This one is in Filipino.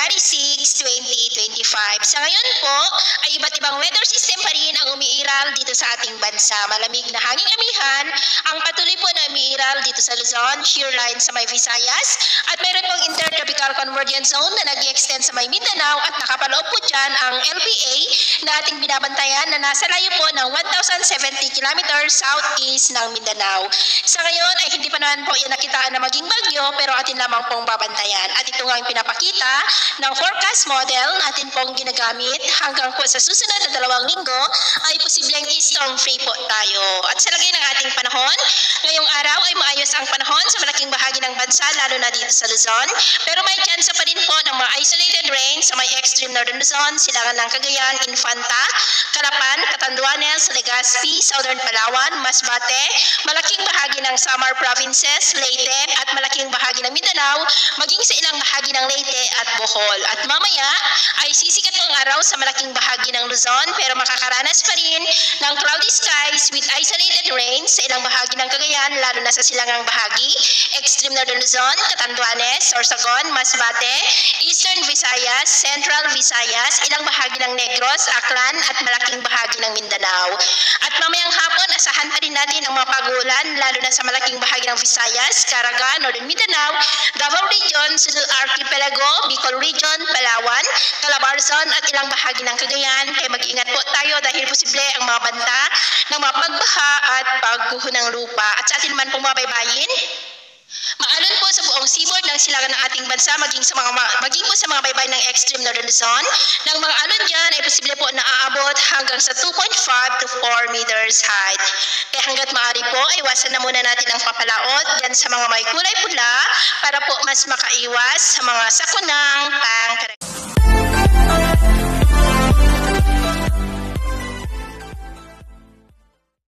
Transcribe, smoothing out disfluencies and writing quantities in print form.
February 6, 2025. Sa ngayon po ay iba't ibang weather system pa rin ang umiiral dito sa ating bansa. Malamig na hanging amihan ang patuloy po na umiiral dito sa Luzon, shear line sa may Visayas, at mayroon pong intertropical convergence zone na nag-extend sa may Mindanao at nakapaloob po dyan ang LPA na ating binabantayan na nasa layo po ng 1,070 kilometers southeast ng Mindanao. Sa ngayon ay hindi pa naman po yan nakitaan na maging bagyo pero atin lamang pong babantayan. At ito nga yung pinapakita ng forecast model natin pong ginagamit hanggang po sa susunod na 2 linggo ay posibleng storm free po tayo. At sa lagay ng ating panahon, ngayong araw ay maayos ang panahon sa malaking bahagi ng bansa lalo na dito sa Luzon. Pero may chance pa din po ng mga isolated rain sa may extreme northern Luzon, Silangan ng Cagayan, Infanta, Calapan, Catanduanes, Legazpi, Southern Palawan, Masbate, malaking bahagi ng Samar Provinces, Leyte at malaking bahagi ng Mindanao, maging sa ilang bahagi ng Leyte at Bohol. At mamaya ay sisikat ang araw sa malaking bahagi ng Luzon pero makakaranas pa rin ng cloudy skies with isolated rain sa ilang bahagi ng Cagayan lalo na sa silangang bahagi, extreme northern Luzon, Catanduanes, Sorsogon, Masbate, Eastern Visayas, Central Visayas, ilang bahagi ng Negros, Aklan at malaking bahagi ng Mindanao. At mamayang hapon, asahan pa rin natin ang mga pagulan lalo na sa malaking bahagi ng Visayas, Caraga, Northern Mindanao, Davao Region, Sulu Archipelago, Bicol Region, Palawan, Calabarzon at ilang bahagi ng Cagayan. Kaya mag-ingat po tayo dahil posible ang mga banta ng mga pagbaha at pagguho ng lupa. At sa atin man pong mabaybayin, maalon po sa buong seaboard ng silangan ng ating bansa maging po sa mga baybay ng extreme northern Luzon. Ng mga alon dyan ay posible po na aabot hanggang sa 2.5 to 4 meters height. Kaya hanggat maaari po, iwasan na muna natin ang papalaot dyan sa mga may kulay pula para po mas makaiwas sa mga sakunang pangkaraniwan.